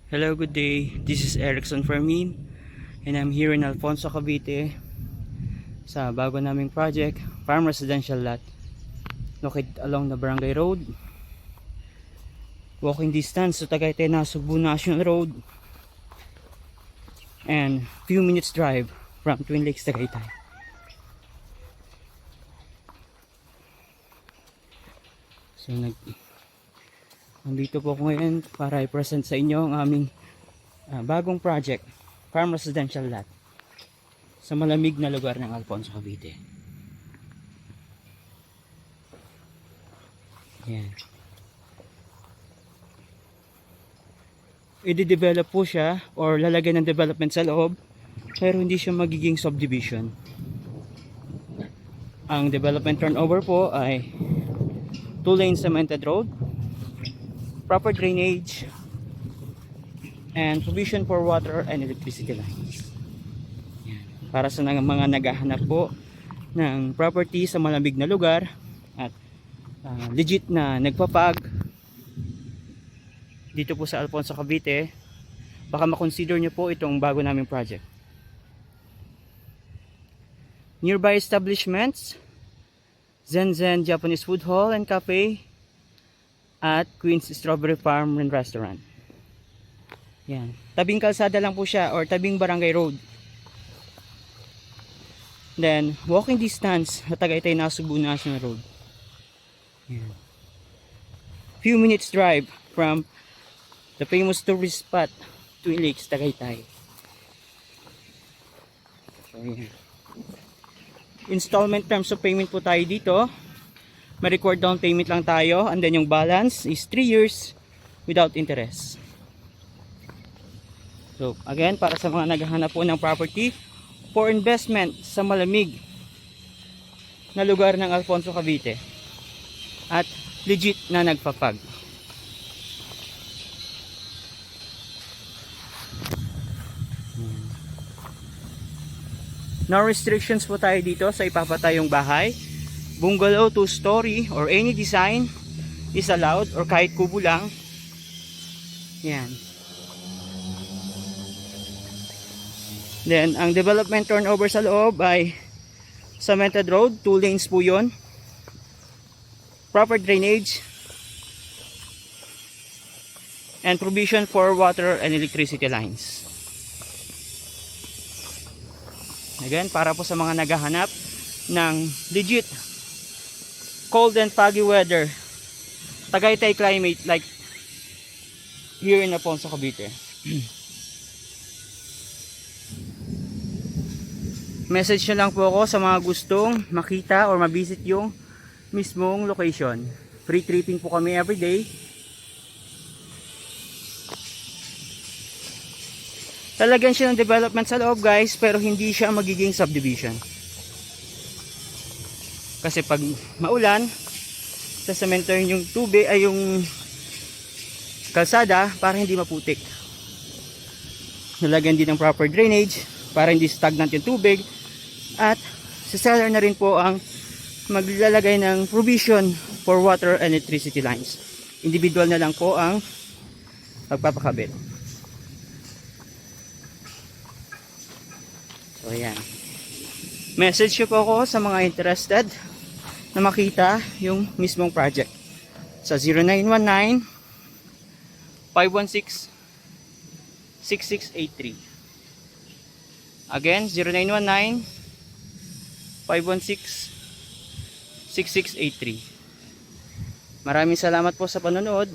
Hello, good day. This is Erickson Fermin and I'm here in Alfonso, Cavite sa bago naming project, Farm Residential Lot located along the Barangay Road, walking distance to Tagaytay Nasugbu National Road, and few minutes drive from Twin Lakes, Tagaytay. So nandito po ako ngayon para i-present sa inyo ang aming bagong project, Farm Residential Lot sa malamig na lugar ng Alfonso, Cavite. Yan. I-develop po siya or lalagyan ng development sa loob, pero hindi siya magiging subdivision. Ang development turnover po ay 2-lane cemented road, proper drainage, and provision for water and electricity lines. Yan. Para sa mga naghahanap po ng property sa malamig na lugar at legit na nagpapag dito po sa Alfonso, Cavite, baka makonsider nyo po itong bago naming project. Nearby establishments: Zen Zen Japanese Food Hall and Cafe at Queen's Strawberry Farm and Restaurant. Yan. Tabing kalsada lang po siya or tabing Barangay Road. Then, walking distance sa Tagaytay Nasugbu National Road. Yan. Few minutes drive from the famous tourist spot, Twin Lakes, Tagaytay. So, yan. Installment terms of payment po tayo dito. Ma-record down payment lang tayo, and then yung balance is 3 years without interest. So again, para sa mga naghahanap po ng property for investment sa malamig na lugar ng Alfonso, Cavite at legit na nagpapag. No restrictions po tayo dito sa ipapatayong bahay. Bungalow, 2-story or any design is allowed, or kahit kubo lang. Yan. Then ang development turnover sa loob ay cemented road, 2 lanes po yun, proper drainage, and provision for water and electricity lines. Again, para po sa mga naghahanap ng legit cold and foggy weather, Tagaytay climate like here in Alfonso, Cavite. Message nyo lang po ako sa mga gustong makita or mabisit yung mismong location. Free tripping po kami everyday. Talagyan siya ng development sa loob, guys, pero hindi siya magiging subdivision. Kasi pag maulan, sasementohin yung tubig ay yung kalsada para hindi maputik. Nalagyan din ng proper drainage para hindi stagnant yung tubig, at sa seller na rin po ang maglalagay ng provision for water and electricity lines. Individual na lang po ang pagpapakabit. So ayan, message ko po ako sa mga interested na makita yung mismong project sa 0919 516 6683. Again, 0919 516 6683. Maraming salamat po sa panonood.